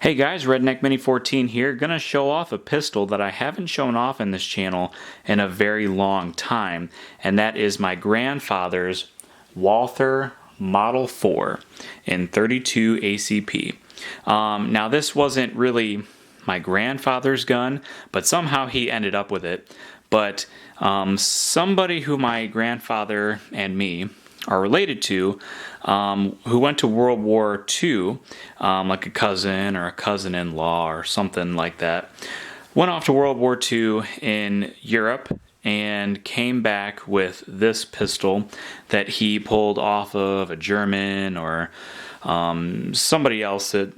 Hey guys, Redneck Mini 14 here, gonna show off a pistol that I haven't shown off in this channel in a very long time, and that is my grandfather's Walther Model 4 in 32 ACP. Now this wasn't really my grandfather's gun, but somehow he ended up with it. But somebody who my grandfather and me are related to, who went to World War II, like a cousin or a cousin-in-law or something like that, went off to World War II in Europe and came back with this pistol that he pulled off of a German or somebody else that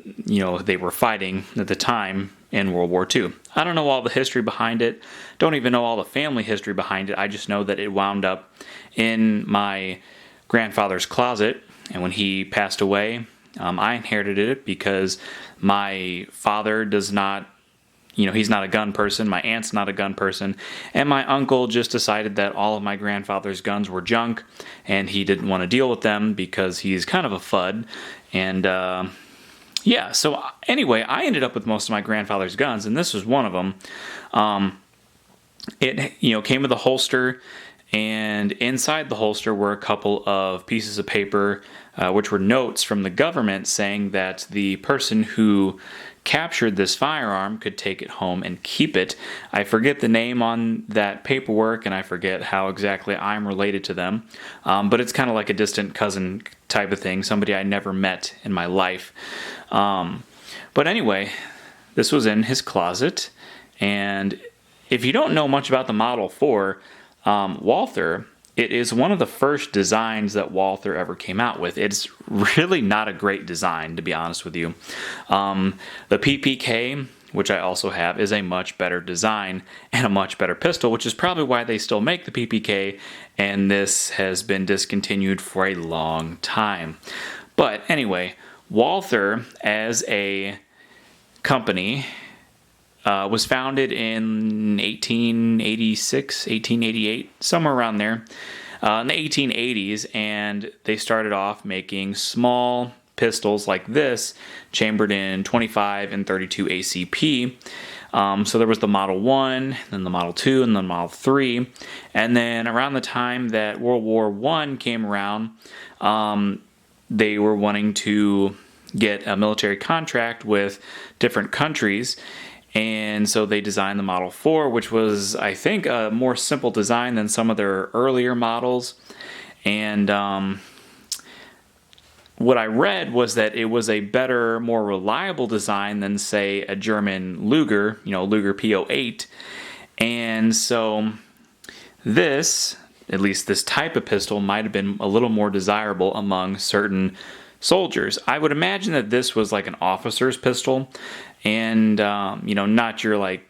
they were fighting at the time in World War II. I don't know all the history behind it, don't even know all the family history behind it. I just know that it wound up in my grandfather's closet, and when he passed away, I inherited it because my father does not, he's not a gun person, my aunt's not a gun person, and my uncle just decided that all of my grandfather's guns were junk, and he didn't want to deal with them because he's kind of a FUD, and yeah, so anyway, I ended up with most of my grandfather's guns, and this was one of them. It came with a holster, and inside the holster were a couple of pieces of paper, which were notes from the government saying that the person who captured this firearm could take it home and keep it. I forget the name on that paperwork, and I forget how exactly I'm related to them, but it's kind of like a distant cousin type of thing, somebody I never met in my life. But anyway, this was in his closet, and if you don't know much about the Model 4, Walther, it is one of the first designs that Walther ever came out with. It's really not a great design, to be honest with you. The PPK, which I also have, is a much better design and a much better pistol, which is probably why they still make the PPK, and this has been discontinued for a long time. But anyway, Walther as a company was founded in 1886, 1888, somewhere around there, in the 1880s, and they started off making small pistols like this, chambered in 25 and 32 ACP. So there was the Model 1, then the Model 2, and then the Model 3, and then around the time that World War I came around, they were wanting to get a military contract with different countries, and so they designed the Model 4, which was, I think, a more simple design than some of their earlier models. And what I read was that it was a better, more reliable design than, say, a German Luger, Luger P08. And so this, at least this type of pistol, might have been a little more desirable among certain soldiers. I would imagine that this was like an officer's pistol, and not your like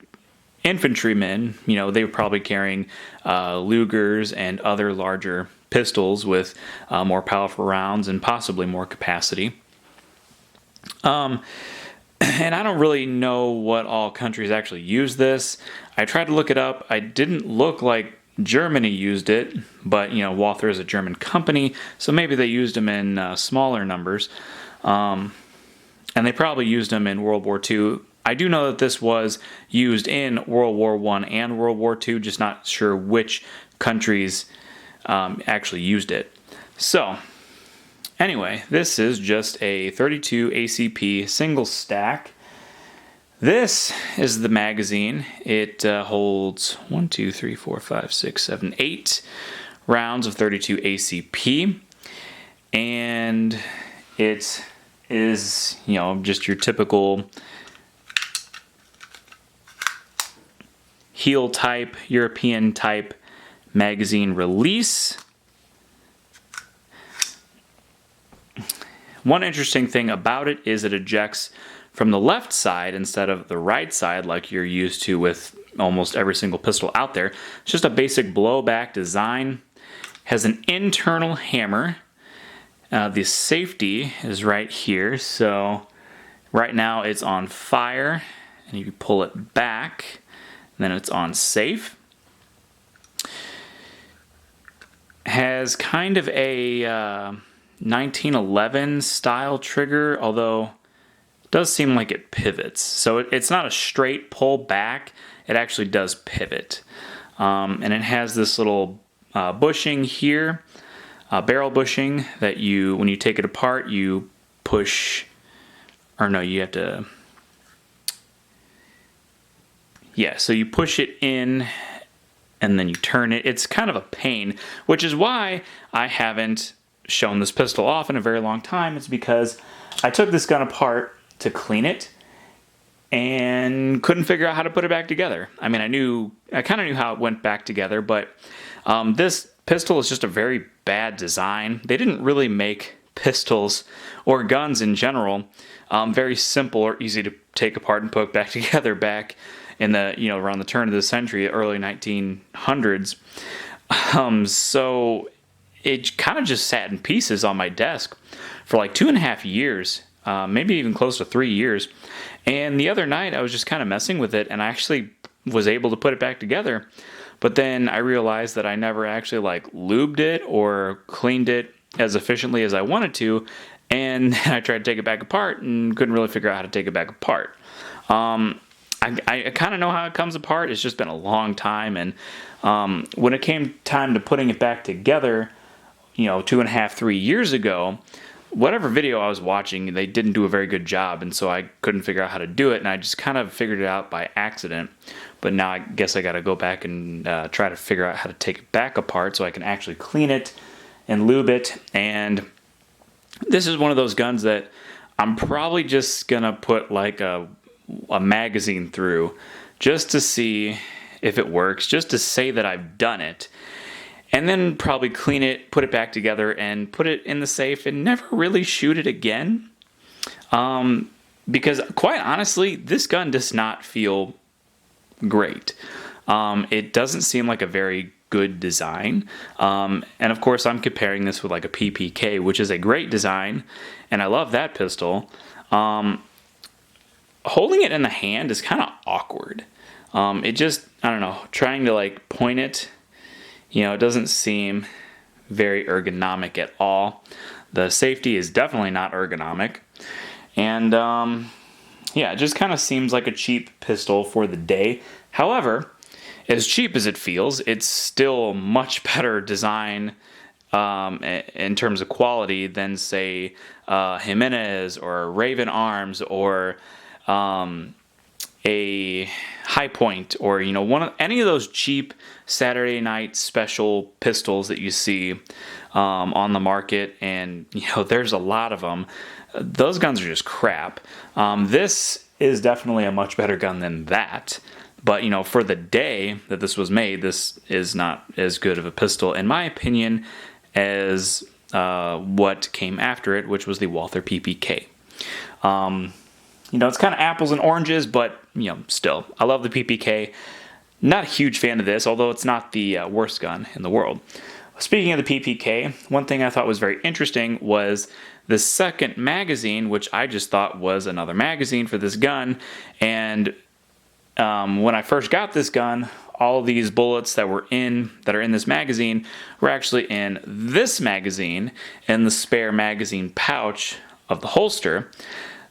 infantrymen. They were probably carrying Lugers and other larger pistols with more powerful rounds and possibly more capacity. And I don't really know what all countries actually use this. I tried to look it up. I didn't look like Germany used it, but Walther is a German company, so maybe they used them in smaller numbers, and they probably used them in World War II. I do know that this was used in World War I and World War II, just not sure which countries actually used it. So anyway, this is just a 32 ACP single stack. This is the magazine. It holds 1, 2, 3, 4, 5, 6, 7, 8 rounds of 32 ACP, and it is, just your typical heel type, European type magazine release. One interesting thing about it is it ejects from the left side instead of the right side like you're used to with almost every single pistol out there. It's just a basic blowback design. Has an internal hammer. The safety is right here, so right now it's on fire, and you pull it back, and then it's on safe. Has kind of a 1911 style trigger, although does seem like it pivots. So it's not a straight pull back. It actually does pivot. And it has this little bushing here, barrel bushing, that when you take it apart, you push, or no, you have to, yeah, so you push it in and then you turn it. It's kind of a pain, which is why I haven't shown this pistol off in a very long time. It's because I took this gun apart to clean it and couldn't figure out how to put it back together. I mean, I kind of knew how it went back together, but this pistol is just a very bad design. They didn't really make pistols or guns in general very simple or easy to take apart and put back together back in the, around the turn of the century, early 1900s. So it kind of just sat in pieces on my desk for like 2.5 years, maybe even close to 3 years. And the other night I was just kind of messing with it, and I actually was able to put it back together. But then I realized that I never actually like lubed it or cleaned it as efficiently as I wanted to. And I tried to take it back apart and couldn't really figure out how to take it back apart. I kind of know how it comes apart. It's just been a long time. And when it came time to putting it back together, 2.5, 3 years ago, whatever video I was watching, they didn't do a very good job. And so I couldn't figure out how to do it. And I just kind of figured it out by accident. But now I guess I got to go back and try to figure out how to take it back apart so I can actually clean it and lube it. And this is one of those guns that I'm probably just going to put like a magazine through just to see if it works, just to say that I've done it, and then probably clean it, put it back together, and put it in the safe and never really shoot it again. Because quite honestly, this gun does not feel great. It doesn't seem like a very good design. And of course, I'm comparing this with like a PPK, which is a great design, and I love that pistol. Holding it in the hand is kind of awkward. It just, I don't know, trying to like point it, it doesn't seem very ergonomic at all. The safety is definitely not ergonomic. And yeah, it just kind of seems like a cheap pistol for the day. However, as cheap as it feels, it's still much better design in terms of quality than, say, Jimenez or Raven Arms or a High Point, or any of those cheap Saturday night special pistols that you see on the market. And there's a lot of them. Those guns are just crap. This is definitely a much better gun than that. But for the day that this was made, this is not as good of a pistol, in my opinion, as what came after it, which was the Walther PPK. It's kind of apples and oranges, but, still, I love the PPK. Not a huge fan of this, although it's not the worst gun in the world. Speaking of the PPK, one thing I thought was very interesting was the second magazine, which I just thought was another magazine for this gun. And when I first got this gun, all of these bullets that are in this magazine were actually in this magazine, in the spare magazine pouch of the holster.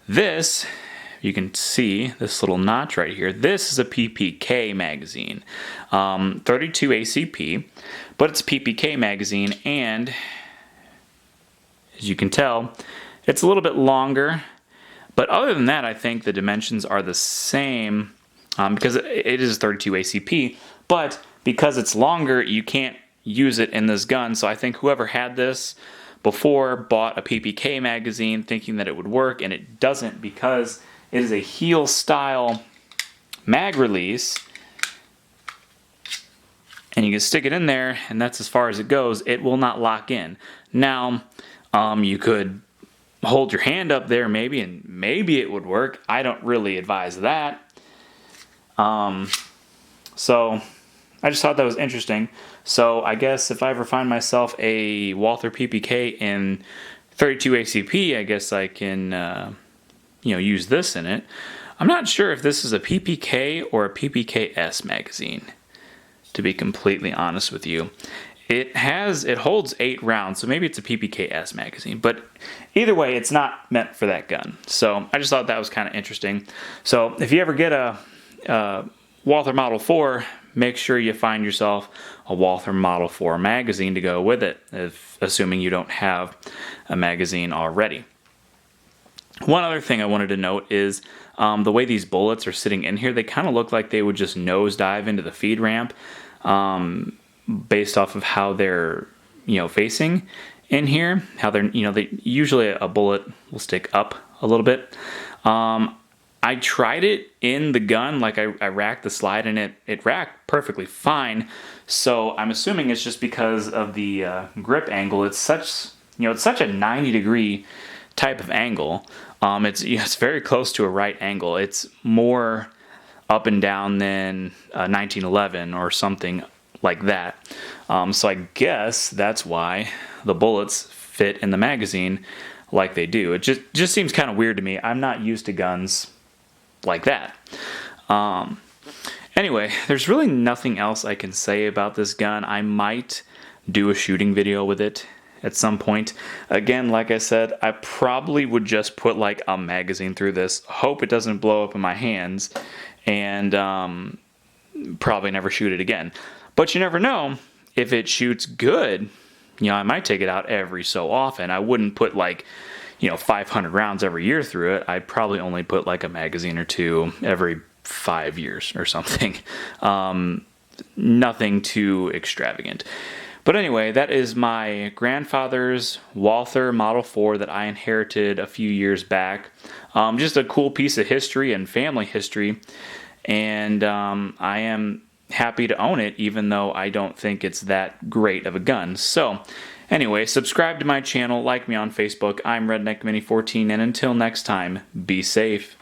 This, you can see this little notch right here. This is a PPK magazine, 32 ACP, but it's a PPK magazine, and as you can tell, it's a little bit longer. But other than that, I think the dimensions are the same because it is 32 ACP, but because it's longer, you can't use it in this gun. So I think whoever had this before bought a PPK magazine thinking that it would work, and it doesn't, because it is a heel style mag release, and you can stick it in there, and that's as far as it goes. It will not lock in. Now, you could hold your hand up there maybe, and maybe it would work. I don't really advise that. So I just thought that was interesting. So I guess if I ever find myself a Walther PPK in 32 ACP, I guess I can, use this in it. I'm not sure if this is a PPK or a PPKS magazine, to be completely honest with you. it holds 8 rounds, so maybe it's a PPKS magazine, but either way, it's not meant for that gun. So I just thought that was kind of interesting. So if you ever get a Walther Model 4, make sure you find yourself a Walther Model 4 magazine to go with it, assuming you don't have a magazine already. One other thing I wanted to note is the way these bullets are sitting in here. They kind of look like they would just nosedive into the feed ramp, based off of how they're facing in here. How they're they usually a bullet will stick up a little bit. I tried it in the gun, like I racked the slide and it racked perfectly fine. So I'm assuming it's just because of the grip angle. It's such a 90-degree type of angle. It's very close to a right angle. It's more up and down than 1911 or something like that. So I guess that's why the bullets fit in the magazine like they do. It just seems kind of weird to me. I'm not used to guns like that. Anyway, there's really nothing else I can say about this gun. I might do a shooting video with it at some point. Again, like I said, I probably would just put like a magazine through this, hope it doesn't blow up in my hands, and probably never shoot it again. But you never know. If it shoots good, I might take it out every so often. I wouldn't put like 500 rounds every year through it. I'd probably only put like a magazine or two every 5 years or something. Nothing too extravagant. But anyway, that is my grandfather's Walther Model 4 that I inherited a few years back. Just a cool piece of history and family history. And I am happy to own it, even though I don't think it's that great of a gun. So anyway, subscribe to my channel, like me on Facebook. I'm Redneck Mini 14, and until next time, be safe.